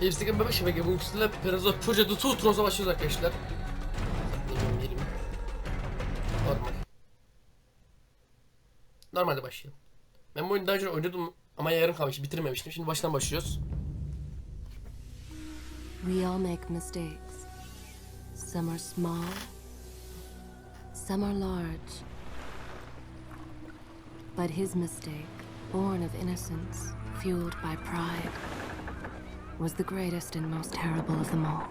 Hepsi bebek şebeke. Bugün sizlerle Prince of Persia Two Thrones'a başlıyoruz arkadaşlar. Diyelim. Normal. Normalde başlayalım. Ben bu oyunu daha önce oynadım ama yarım kalmış, bitirmemiştim. Şimdi baştan başlıyoruz. We all make mistakes. Some are small, some are large. But his mistake, born of innocence, fueled by pride, was the greatest and most terrible of them all.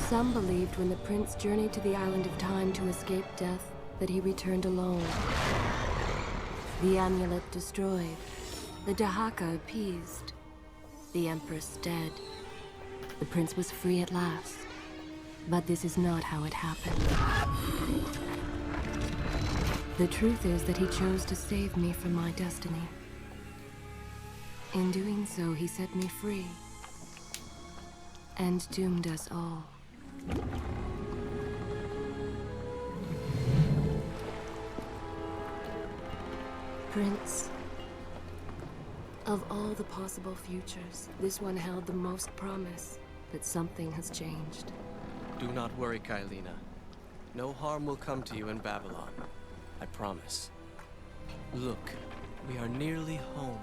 Some believed when the prince journeyed to the island of time to escape death that he returned alone. The amulet destroyed, the Dahaka appeased, the empress dead. The prince was free at last. But this is not how it happened. The truth is that he chose to save me from my destiny. In doing so, he set me free and doomed us all. Prince, of all the possible futures, this one held the most promise, but something has changed. Do not worry, Kailina. No harm will come to you in Babylon. I promise. Look, we are nearly home.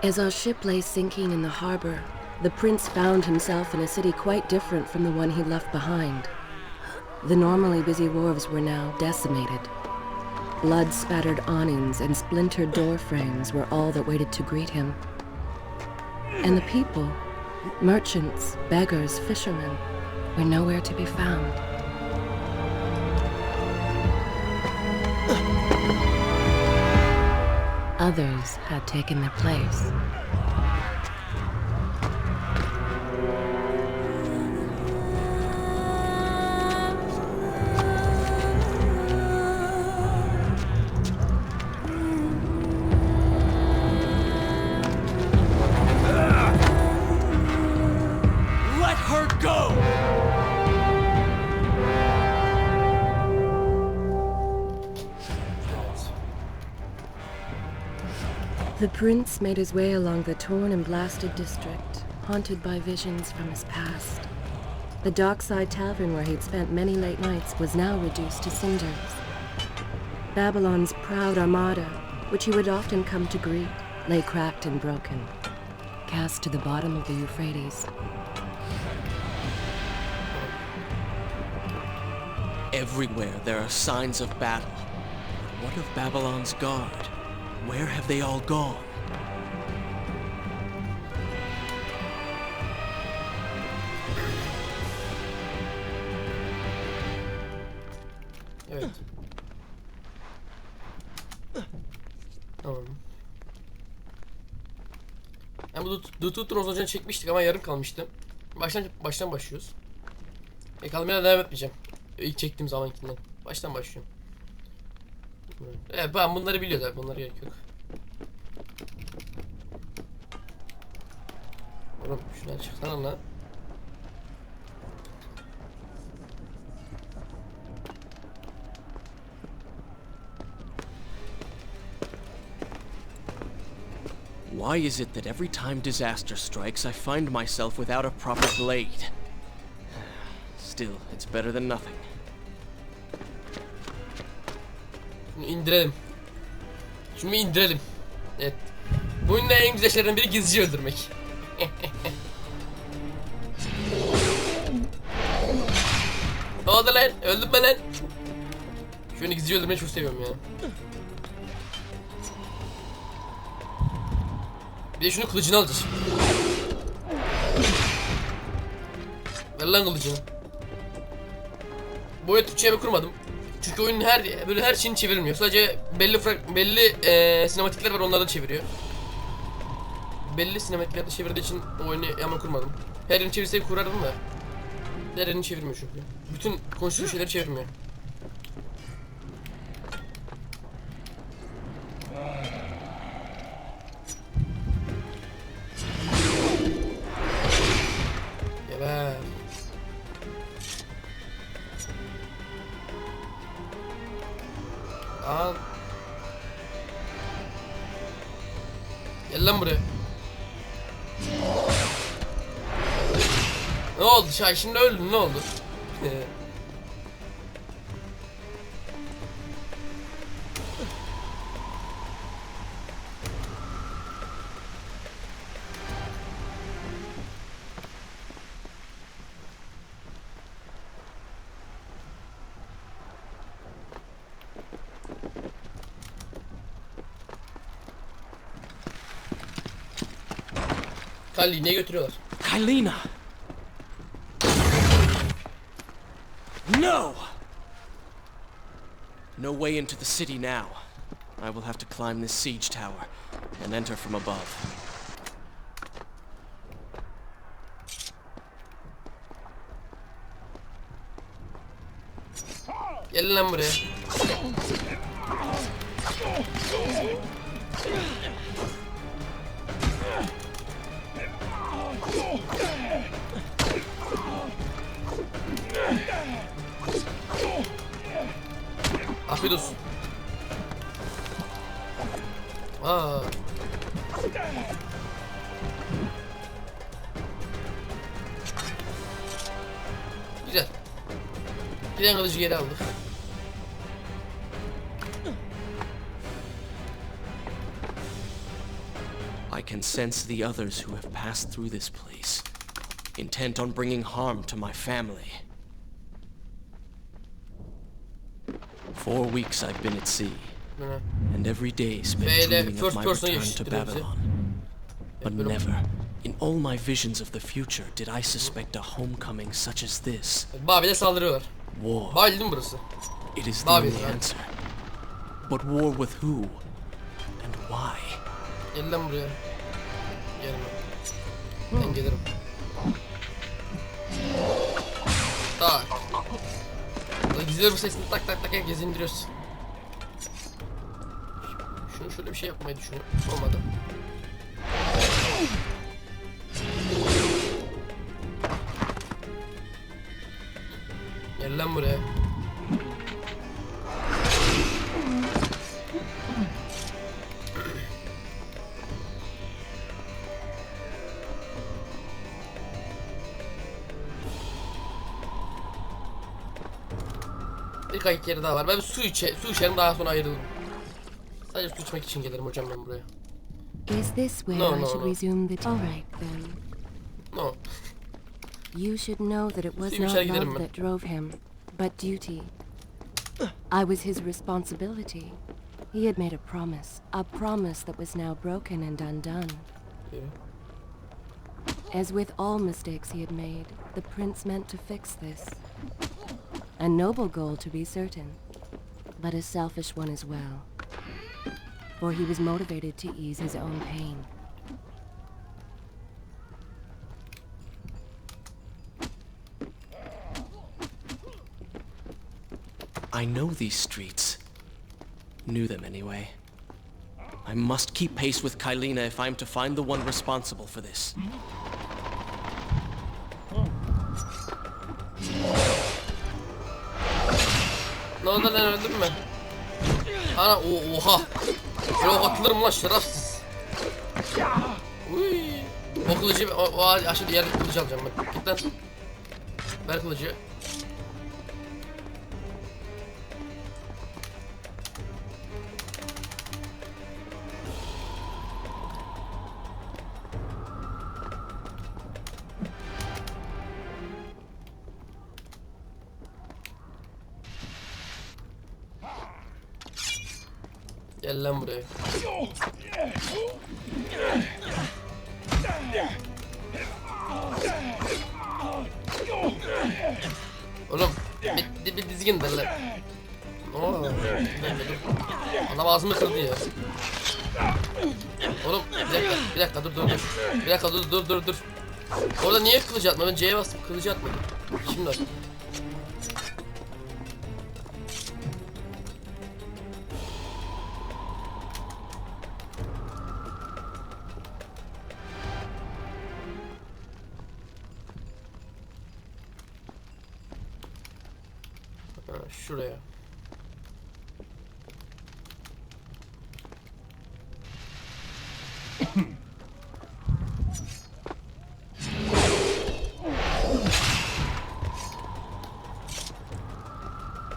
As our ship lay sinking in the harbor, the prince found himself in a city quite different from the one he left behind. The normally busy wharves were now decimated. Blood-spattered awnings and splintered door frames were all that waited to greet him. And the people, merchants, beggars, fishermen, were nowhere to be found. Others had taken their place. Let her go! The prince made his way along the torn and blasted district, haunted by visions from his past. The dockside tavern where he'd spent many late nights was now reduced to cinders. Babylon's proud armada, which he would often come to greet, lay cracked and broken, cast to the bottom of the Euphrates. Everywhere there are signs of battle. But what of Babylon's guard? Where have they all gone? Evet. Tamam. Yani bu Two Thrones'a çekmiştik ama yarım kalmıştı. Baştan başlıyoruz. Kalmaya devam etmeyeceğim. İlk çektiğim zamankinden. Baştan başlıyorum. Evet, ben bunları biliyorum. Bunlara gerek yok. Oğlum şuna çıksana lan. Why is it that every time disaster strikes, I find myself without a proper blade? Still, it's better than nothing. Şunu indirelim. Şunu indirelim. Evet. Bu oyunda en güzel şeylerden biri gizlice öldürmek. Ne oldu lan? Öldüm ben lan. Şunu gizlice öldürmeyi çok seviyorum ya. Bir de şunu kılıcını alacağız. Ver lan kılıcını. Bu oyunu Türkçe'ye kurmadım. Çünkü oyunun her şeyini çevirmiyor. Sadece belli sinematikler var, onları da çeviriyor. Belli sinematikleri de çevirdiği için o oyunu ama kurmadım. Her yerini çevirseydi kurardım da. Her yerini çevirmiyor çünkü. Bütün konuştuğu şeyleri çevirmiyor. Geber. Al. Gel lan buraya. Ne oldu? Şimdi öldün, ne oldu? Kali'ne götürüyorlar. Kylina! No! No way into the city now. I will have to climb this siege tower and enter from above. Gelin lan buraya. Afiyet olsun. Aa. Güzel. Bir kılıcı geri aldık. I can sense the others who have passed through this place, intent on bringing harm to my family. 4 weeks I've been at sea, and every day spent dreaming of my return to Babylon. But never, in all my visions of the future, did I suspect a homecoming such as this. Babil'e saldırıyorlar. War. Babil değil mi burası? It is the only answer. But war with who? And why? Gel lan buraya. Gelme. Ben gelirim. Tak. Gizli bu sesini tak tak tak gezindiriyoruz. Şunu şöyle bir şey yapmayı düşünüyorum. Olmadı. Gel lan buraya. Bir kayık yeri daha var. Ben su içerim, daha sonra ayrılırım. Sadece su içmek için gelirim hocam ben buraya. Is this where I should resume the... All right then. No. You should know that it was not love that drove him, but duty. I was his responsibility. He had made a promise that was now broken and undone. Yeah. As with all mistakes he had made, the prince meant to fix this. A noble goal, to be certain, but a selfish one as well. For he was motivated to ease his own pain. I know these streets. Knew them anyway. I must keep pace with Kylina if I'm to find the one responsible for this. Ne oldu lan, öldün mü? Ana oha. Böyle atılır mı lan şerefsiz? Uy. O kılıcı o aşağıda yerde kılıcı alacağım ben. Git lan. Ver kılıcı. Gel lan buraya. Oğlum bir dizgin de lan. Oo. Adam ağzımı kırdı ya. Oğlum bir dakika dur. Bir dakika dur. Orada niye kılıcı atma? Ben C'ye bastım, kılıcı atmadım. Şimdi at. Şuraya.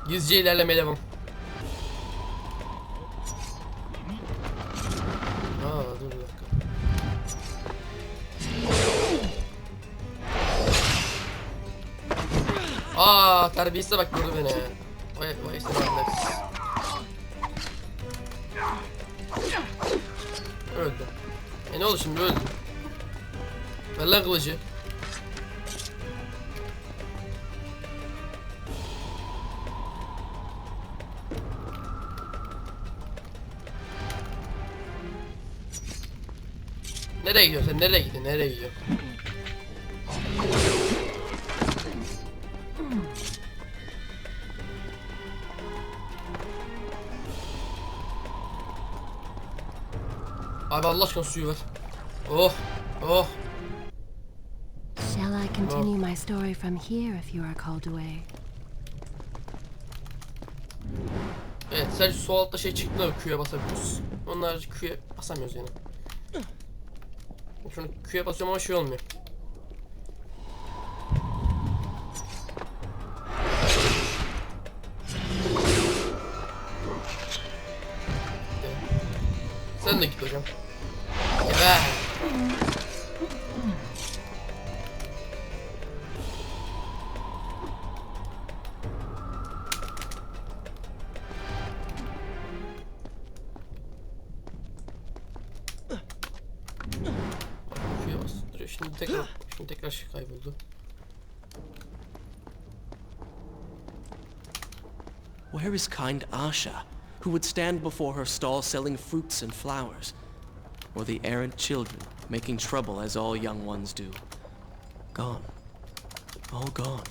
Gizlice ilerlemeye devam. Dur bir dakika. Terbiyesize bak, gördü beni. Vay sen anlarsın. Öldü. Ne oldu şimdi, öldü. Ver lan kılıcı. Nereye gidiyorsun sen? Nereye gidiyorsun? Abi Allah aşkına suyu ver. Oh. Shall I continue my story from here if you are called away? Evet, sadece sol altta şey çıktığında Q'ya basabiliyoruz. Onun harici Q'ya basamıyoruz yani. Şunu Q'ya basıyorum ama şey olmuyor. Sen de git hocam. Evet. Şuraya bastırıyor. Şimdi tekrar şey kayboldu. Where is kind Asha, who would stand before her stall selling fruits and flowers? Or the errant children, making trouble as all young ones do? Gone. All gone.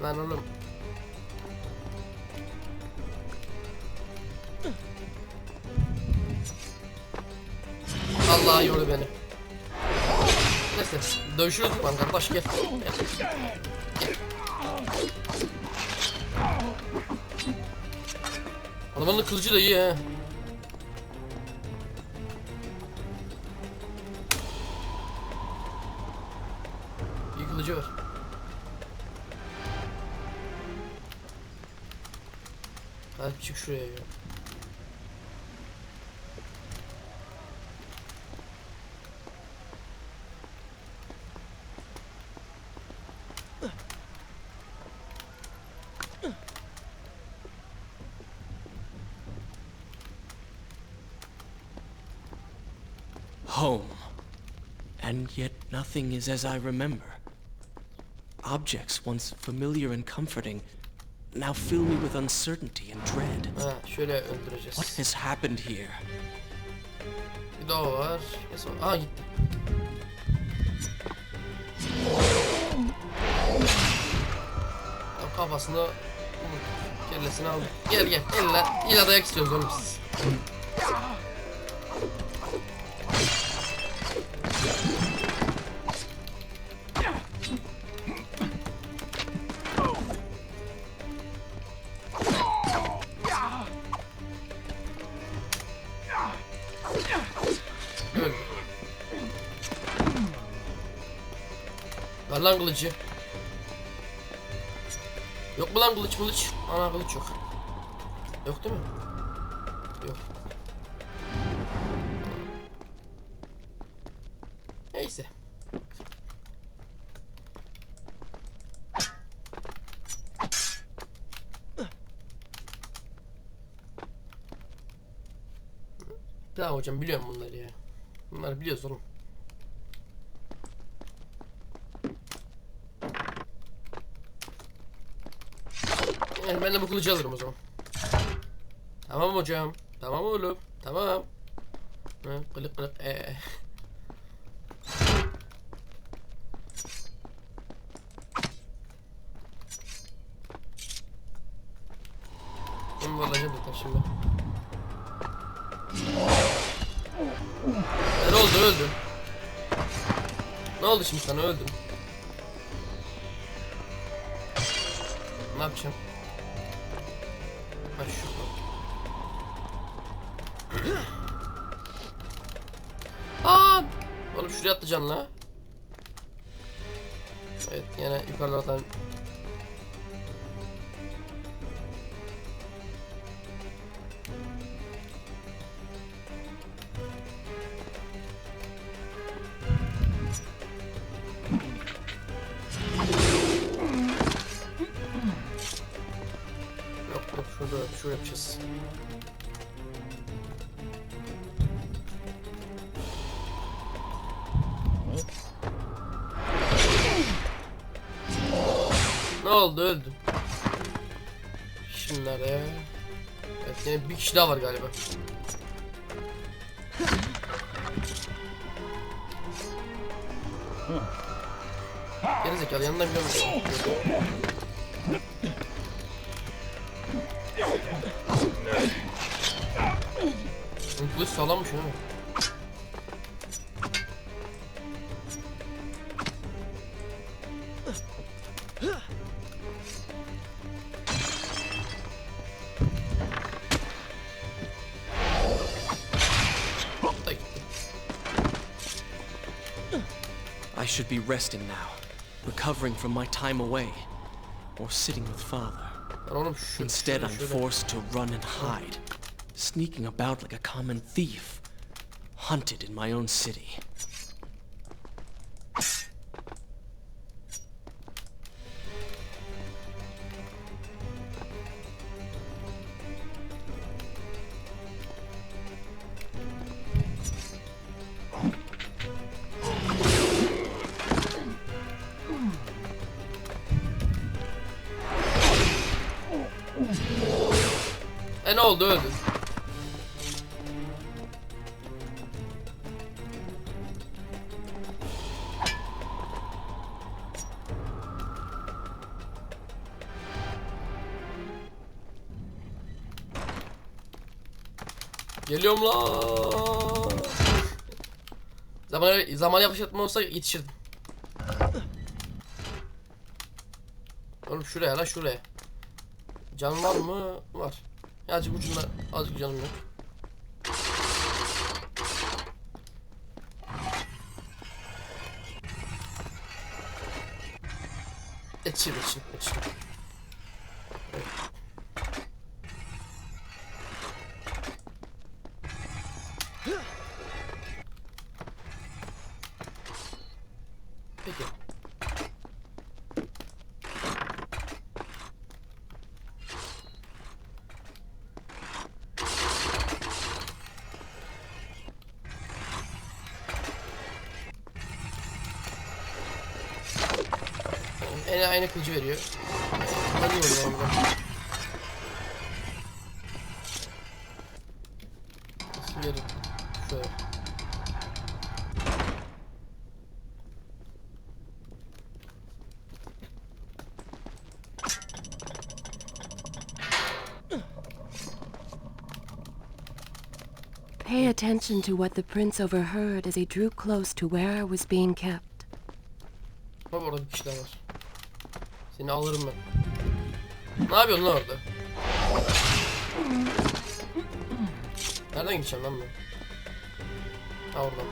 Lan oğlum. Allah yordu beni. Neyse, dövüşürüz lan kardeş, gel. Adamın kılıcı da iyi he. İyi kılıcı var. Hadi çık şuraya ya. Home. And yet nothing is as I remember. Objects once familiar and comforting now fill me with uncertainty and dread. Şöyle öldüreceğiz. What has happened here? Bir daha var. Gitti. Kafasını kellesini aldı. Gel. İlla dayak istiyoruz oğlum siz. Ver lan kılıcı. Yok mu lan kılıç? Ana kılıç yok. Yok değil mi? Yok. Neyse. Tamam hocam, biliyorum bunları ya. Bunları biliyoruz oğlum. Yani ben de bu kılıcı alırım o zaman. Tamam hocam. Tamam oğlum. Tamam. Kılık. Bunu alacağım zaten şimdi. Ne oldu, öldüm. Ne oldu şimdi sana, öldüm. Ne yapacağım? Ha şu. Aa! Oğlum şuraya atlayacaksın la. Evet, yine yukarıdan. Yok şurada yapacağız. Ne oldu, öldüm. Şunlara. Evet, yine bir kişi daha var galiba. Geri zekalı, yanından biliyor musun? Kılıç sağlammış ha. I should be resting now, recovering from my time away, or sitting with father. Instead, I'm forced to run and hide, sneaking about like a common thief, hunted in my own city. Ne oldu, öldün. Geliyorum la. Zaman yaklaştırma olsa yetişirdim. Oğlum şuraya la, şuraya. Can var mı? Var. Azıcık ucunda, azıcık canım yok. Etçil. Evet. Peki. Aynı kılıcı veriyor. Hadi oğlum orada. Nasıl verir? Şöyle. Pay attention to what the prince overheard as he drew close to where I was being kept. Bak orada bir kişi daha var. Seni alırım ben. Ne yapıyorsun lan orada? Nereden gideceğim lan ben? Ha oradan.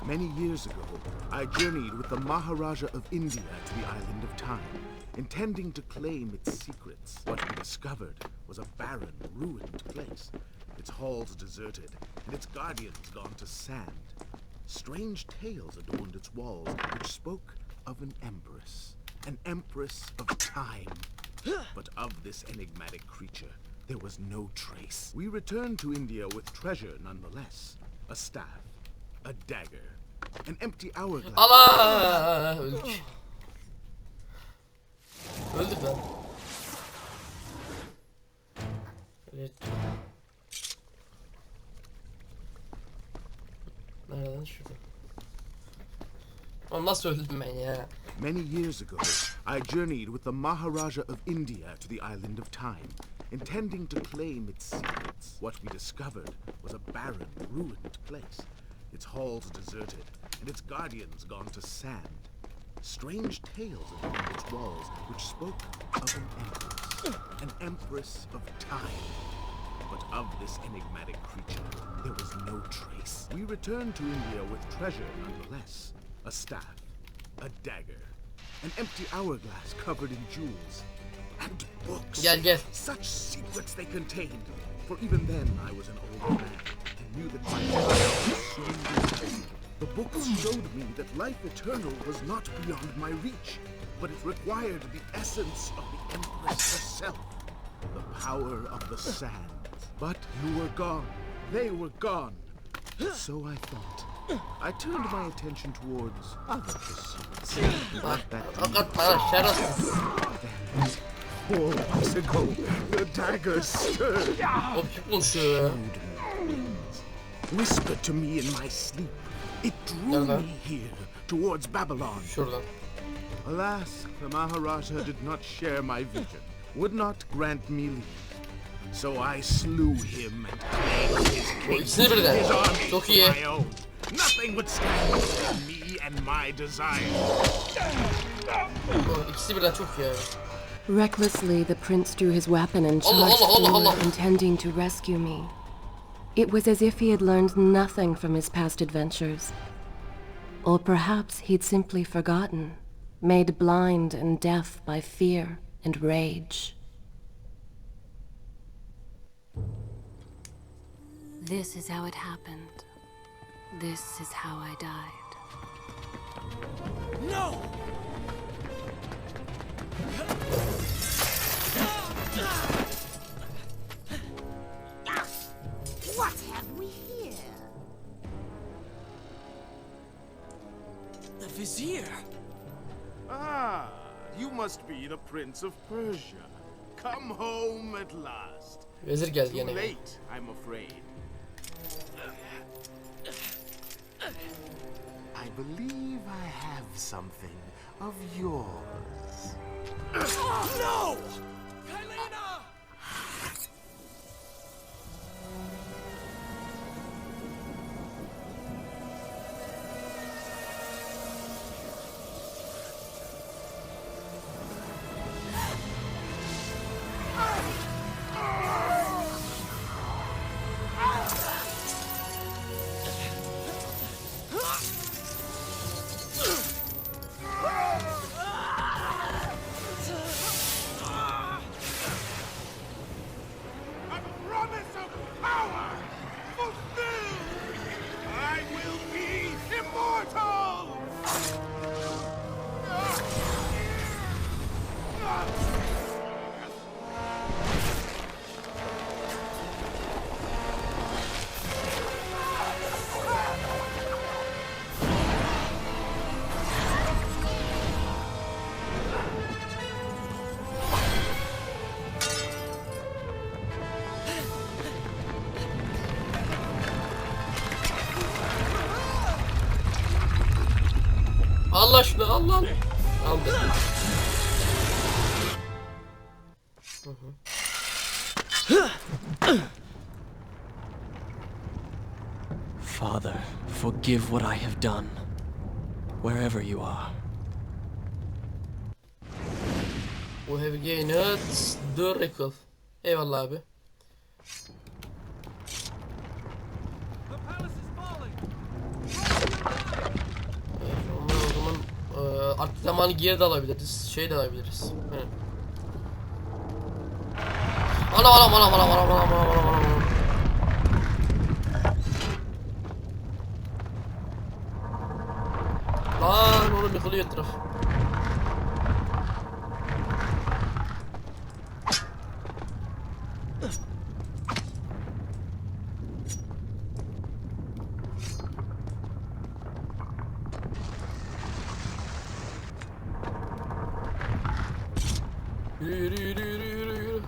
Many years ago, I journeyed with the Maharaja of India to the island of Time, intending to claim its secrets. What we discovered was a barren, ruined place. Its halls deserted, and its guardians gone to sand. Strange tales adorned its walls, which spoke of an empress of time. But of this enigmatic creature, there was no trace. We returned to India with treasure nonetheless. A staff, a dagger, an empty hourglass. Allah! Öldük. Öldük lan. Evet. Nereden şurada? Oğlum nasıl öldüm ben ya? Many years ago, I journeyed with the Maharaja of India to the island of Time, intending to claim its secrets. What we discovered was a barren, ruined place. Its halls deserted, and its guardians gone to sand. Strange tales adorned its walls, which spoke of an empress of time. But of this enigmatic creature, there was no trace. We returned to India with treasure nonetheless. A staff, a dagger, an empty hourglass covered in jewels, and books. Gel. Such secrets they contained. For even then I was an old man and knew that my child would soon be dead. The books showed me that life eternal was not beyond my reach, but it required the essence of the Empress herself, the power of the sand. But you were gone. They were gone. So I thought. I turned my attention towards other pursuits. Then, 4 weeks ago, the dagger stirred. Whispered to me in my sleep. It drew me here, towards Babylon. Şuradan. Alas, the Maharaja did not share my vision, would not grant me leave. So I slew him and claimed his kingdom, his army for my own. Nothing would stand between me and my desire. İkisi birden çok iyi. Recklessly, the prince drew his weapon and charged forward, intending to rescue me. It was as if he had learned nothing from his past adventures. Or perhaps he'd simply forgotten, made blind and deaf by fear and rage. This is how it happened. This is how I died. No! What have we here? The Vizier! Ah, you must be the Prince of Persia. Come home at last. Vezir geldi Too gene. late, I'm afraid. I believe I have something of yours. No! Kailina! Allah şunu al lan. Aldı. Father, forgive what I have done, wherever you are. We have gained the record. Eyvallah abi. The palace is falling. Artık zamanı geri de alabiliriz. Şey de alabiliriz. Evet. Anam. Lan oğlum yıkılıyor etraf. Yürü.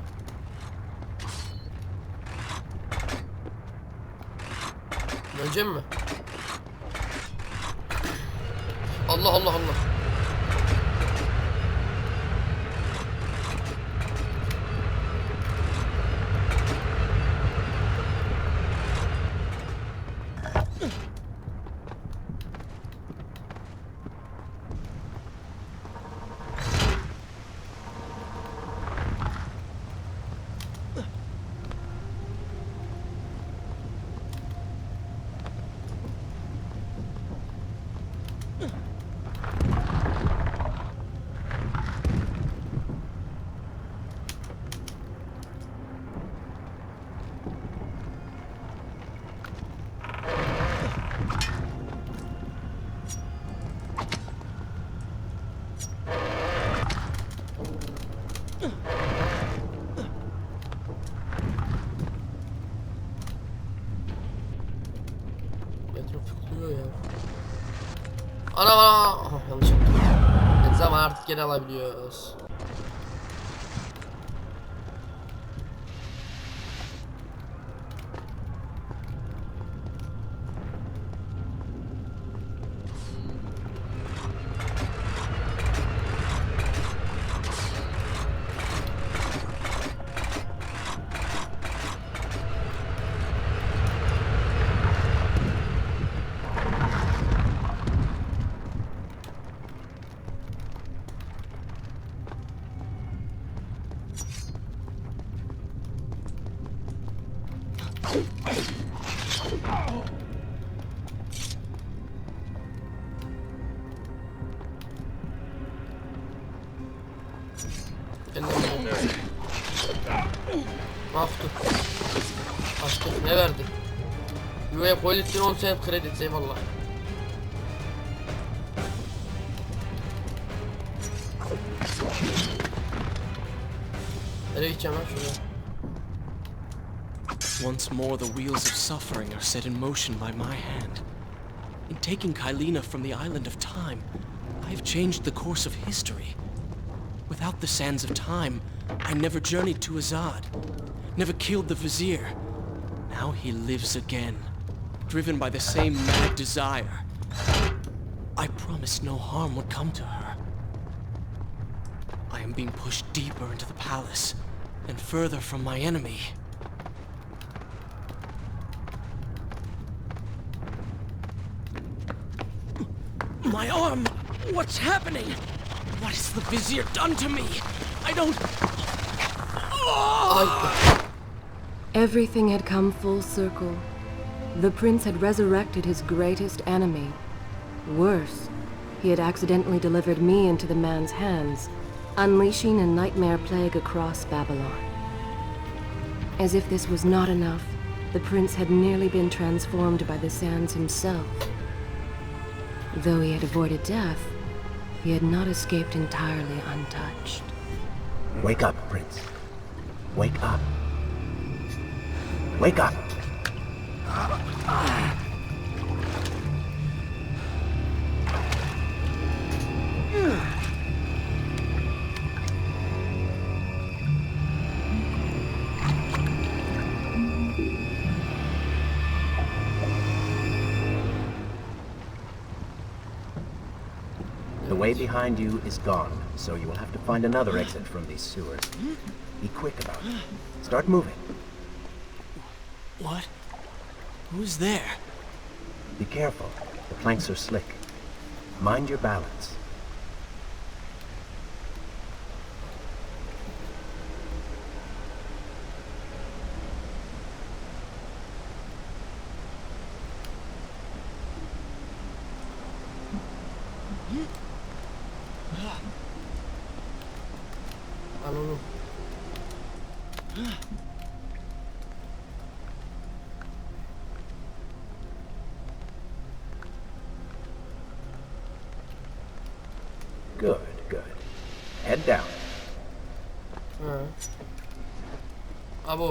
Öleceğim mi? Allah. Ana. Aha, yanlış yaptım. Zaman artık geri alabiliyoruz. Açtık. Ne verdi? Videoya politin 10 cent kredi. Eyvallah. Nereye gideceğim lan şuraya? Once more the wheels of suffering are set in motion by my hand. In taking Kylina from the island of time, I have changed the course of history. Without the sands of time, I never journeyed to Azad, never killed the vizier. Now he lives again, driven by the same mad desire. I promised no harm would come to her. I am being pushed deeper into the palace, and further from my enemy. My arm! What's happening? What has the vizier done to me? I don't... Oh! Everything had come full circle. The prince had resurrected his greatest enemy. Worse, he had accidentally delivered me into the man's hands, unleashing a nightmare plague across Babylon. As if this was not enough, the prince had nearly been transformed by the sands himself. Though he had avoided death, he had not escaped entirely untouched. Wake up, Prince. Wake up. Wake up! The way behind you is gone, so you will have to find another exit from these sewers. Be quick about it. Start moving. What? Who's there? Be careful. The planks are slick. Mind your balance. head down. Ha. Abi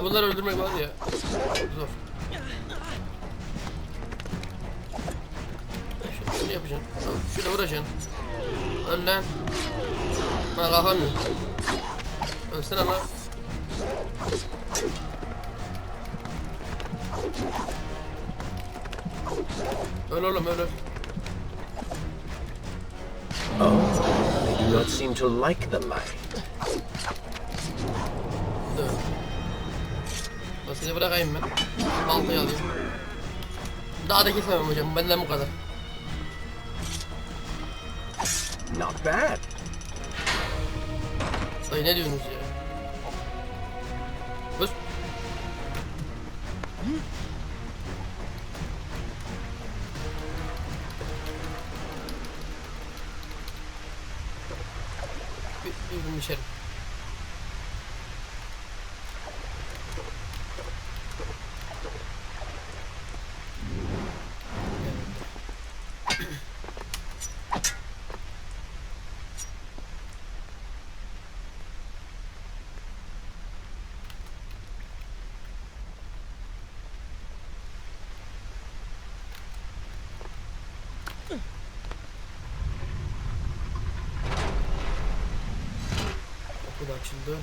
bunlar öldürmek var ya. Zor. Şunu yapacaksın. Şöyle vuracaksın. Öl lan. Ben kalkamıyorum. Ölsene lan. Öl oğlum öl. Oh, they do not seem to like the light. Dur. Basınca bırakayım ben. Baltayı alayım. Daha da kesmem hocam. Benden bu kadar. Not bad. Dayı ne diyorsunuz ya? Bas. Bir içerim. Kapı da açıldı.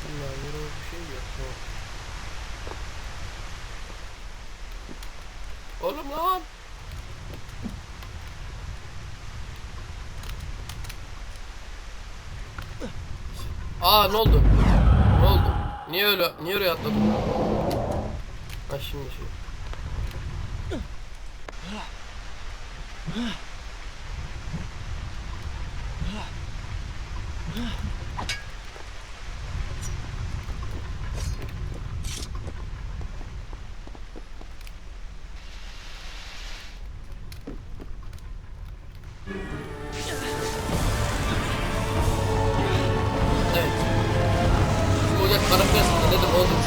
Bunlar bir şey yok. Oğlum lan. Aa ne oldu? Ne oldu? Niye öyle atladın? Ha şimdi şey. Evet. Bu da kara prens nedir odur?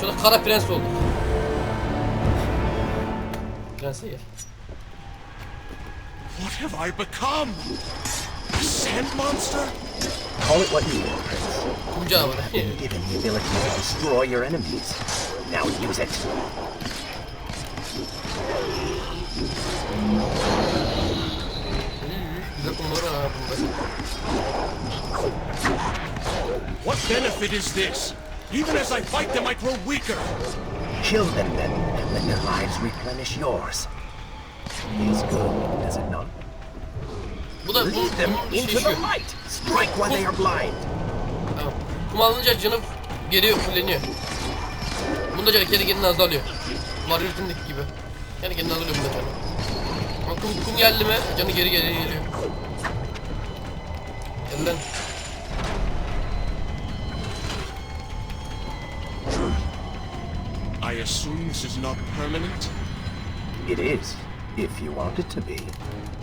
Şurada kara prens oldu. Prense gel. What have I become? A sand monster? Call it what you will, Prince. Kum canavarı. Been given the ability to destroy your enemies. Now use it. Güzel kumları var bunda. What benefit is this? Even as I fight them, I grow weaker. Kill them then, and let their lives replenish yours. It is good, does it not? Bu da Lead them into the light. Strike while they are blind. Tamam. Kum alınca canım geri fulleniyor. Bunda canı kendi kendine azalıyor. Mario Ultimate'deki gibi. Kendi kendine azalıyor bunda canı. Ama kum geldi mi canı geri geliyor. Gel lan. I assume this is not permanent? It is, if you want it to be.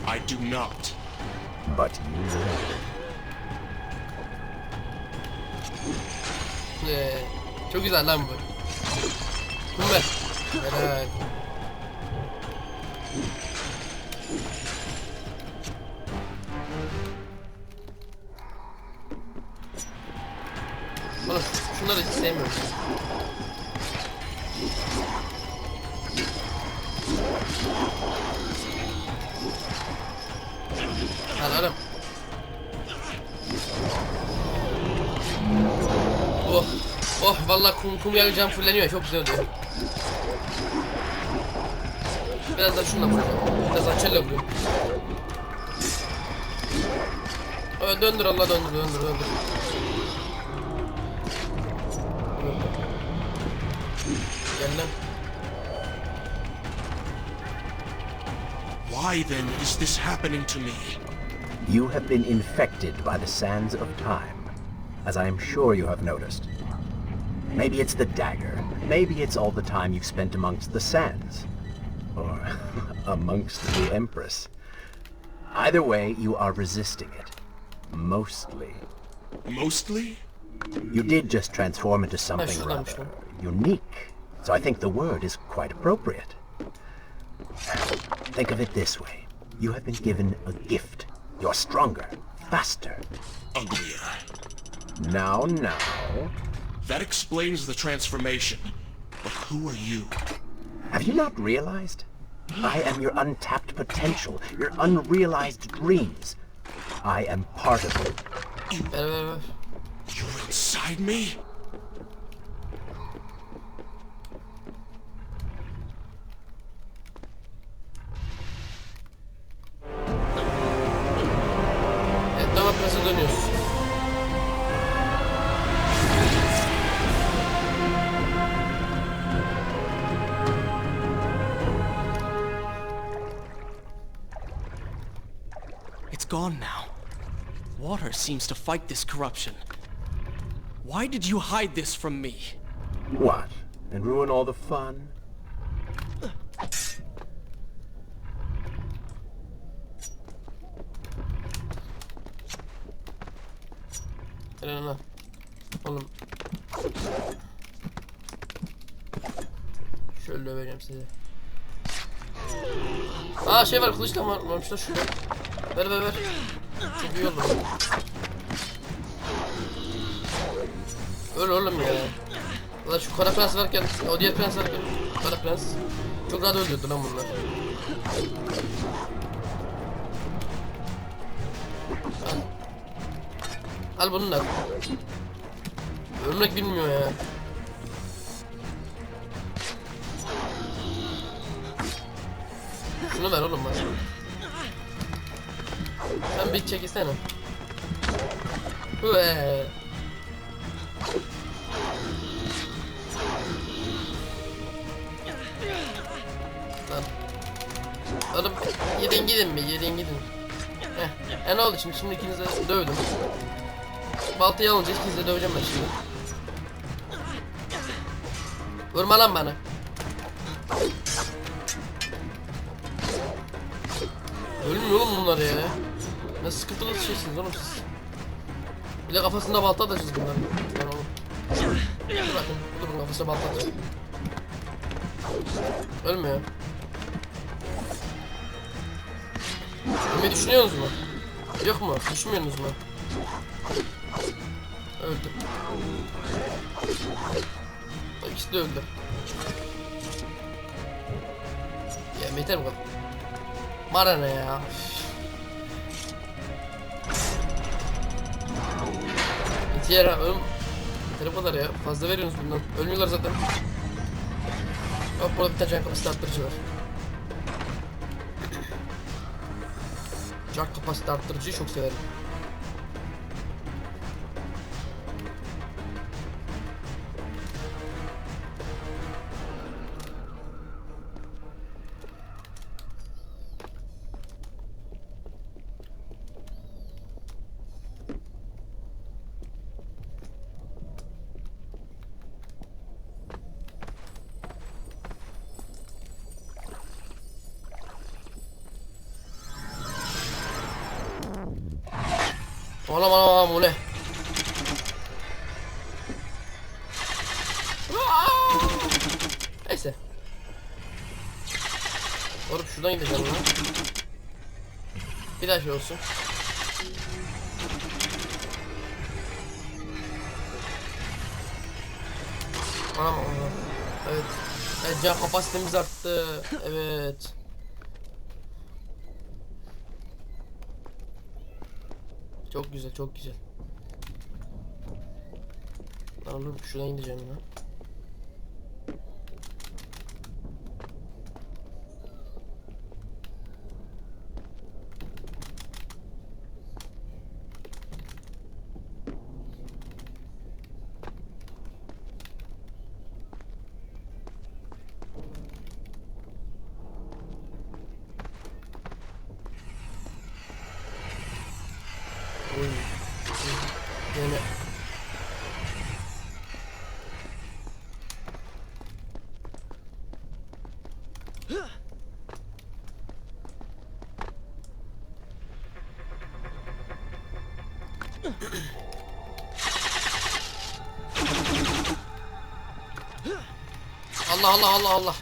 I do not. But you will. Çok güzel lan bu. Kum ver. Helal. Oğlum şunları hiç sevmiyorum. Anladım. Oh vallahi kum geleceğim fulleniyor, çok güzel oluyor. Biraz da şununla vuracağım. Biraz açelle vuruyorum. Döndür Allah döndür. Gel lan. Why then is this happening to me? You have been infected by the sands of time, as I am sure you have noticed. Maybe it's the dagger. Maybe it's all the time you've spent amongst the sands. Or amongst the Empress. Either way, you are resisting it. Mostly. Mostly? You did just transform into something rather unique, so I think the word is quite appropriate. Think of it this way. You have been given a gift. You're stronger, faster. Uglier. Now. That explains the transformation. But who are you? Have you not realized? I am your untapped potential, your unrealized dreams. I am part of it. You're inside me? Evet, tamam, nasıl dönüyoruz? It's gone now. Water seems to fight this corruption. Why did you hide this from me? What? And ruin all the fun? Lan. Oğlum. Şöyle döveceğim sizi. Aa şey var, kılıçla varmış da şurada. Ver. Çok iyi oldu. Öyle oğlum ya. Ulan şu kara prens varken, o diğer prens varken, kara prens çok rahat öldürdü lan bunlar. Al bunu da. Ölmek bilmiyor ya. Şunu ver oğlum bana. Sen bir çekilsene. Hıee. Lan. Oğlum yedin gidin mi? Yedin gidin. Heh. Ne oldu şimdi? Şimdi ikinize dövdüm. Baltayı alınca ikinizi de döveceğim ben şimdi. Vurma lan bana. Ölmüyor oğlum bunlar ya. Ne sıkıntılı şeysiniz oğlum siz. Bir de kafasında balta atacağız bunlar. Ben oğlum. Dur bakın. Durun, kafasına balta atacağım. Ölmüyor. Ölmeyi düşünüyorsunuz mu? Yok mu? Düşünmüyorsunuz mu? Öldü. İkisi de öldü. Ya yeter bu kadar. Bana ne ya? Yeter abi. Yeter bu kadar ya. Fazla veriyorsunuz bundan. Ölmüyorlar zaten. Bak burada bir tane can kapasite arttırıcı var. Can kapasite arttırıcıyı çok severim. Aman bu ne? Neyse. Oğlum şuradan gideceğim lan. Bir daha şey olsun. Aman. Evet. Evet, can kapasitemiz arttı. Evet. Çok güzel, çok güzel. Lan oğlum şuradan gideceğim ya. Yani Allah Allah Allah Allah.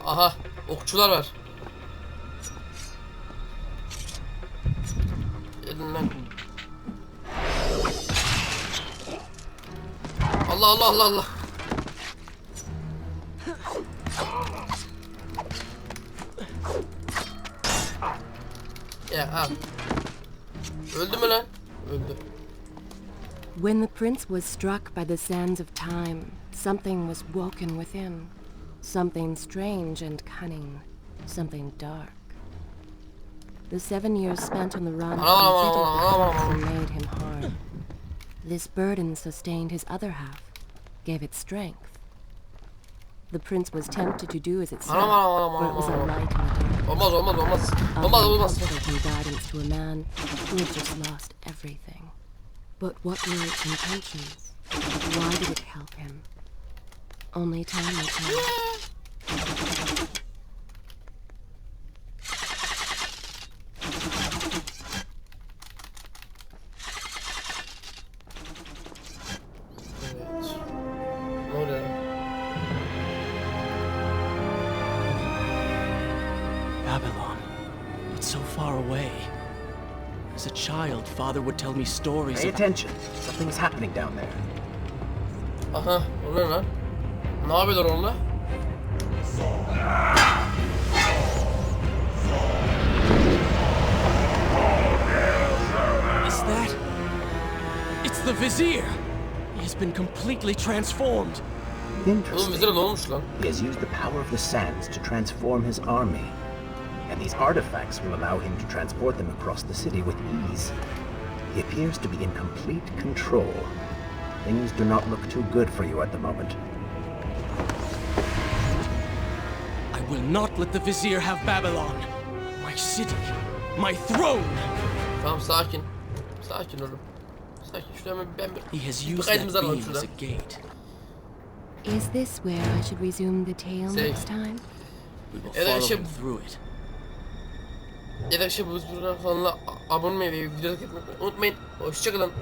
Aha, okçular var. Gelin lan. Allah Allah Allah Allah. Ya al. Öldü mü lan? Öldü. When the prince was struck by the sands of time, something was woken within. Something strange and cunning. Something dark. The 7 years spent on the run from made him hard. This burden sustained his other half, gave it strength. The prince was tempted to do as it said, for it was a light in the dark. Olmaz olmaz olmaz. Olmaz olmaz. Offering guidance to a man who had just lost everything. But what were its intentions? Why did it help him? Only time will tell. Evet. Ne oluyor? Babylon. It's so far away. As a child, Father would tell me stories Pay of... attention. Something's happening down there. Aha, o ne lan? Ne yapıyorlar onunla? Is that... It's the Vizier! He has been completely transformed. Oğlum vizire ne Interesting. olmuş lan? He has used the power of the sands to transform his army. And these artifacts will allow him to transport them across the city with ease. He appears to be in complete control. Things do not look too good for you at the moment. I will not let the Vizier have Babylon. My city. My throne. Tamam sakin. Sakin oğlum. Sakin şuraya ben bir... He has Bir used kaydımızı that alalım beam as şuradan. a gate. Is this where I should resume the tale Say. next time? We will Evet, follow şey- him through it. Ya da şey bu kanala abone olmayı ve videoya like etmeyi unutmayın. Hoşçakalın.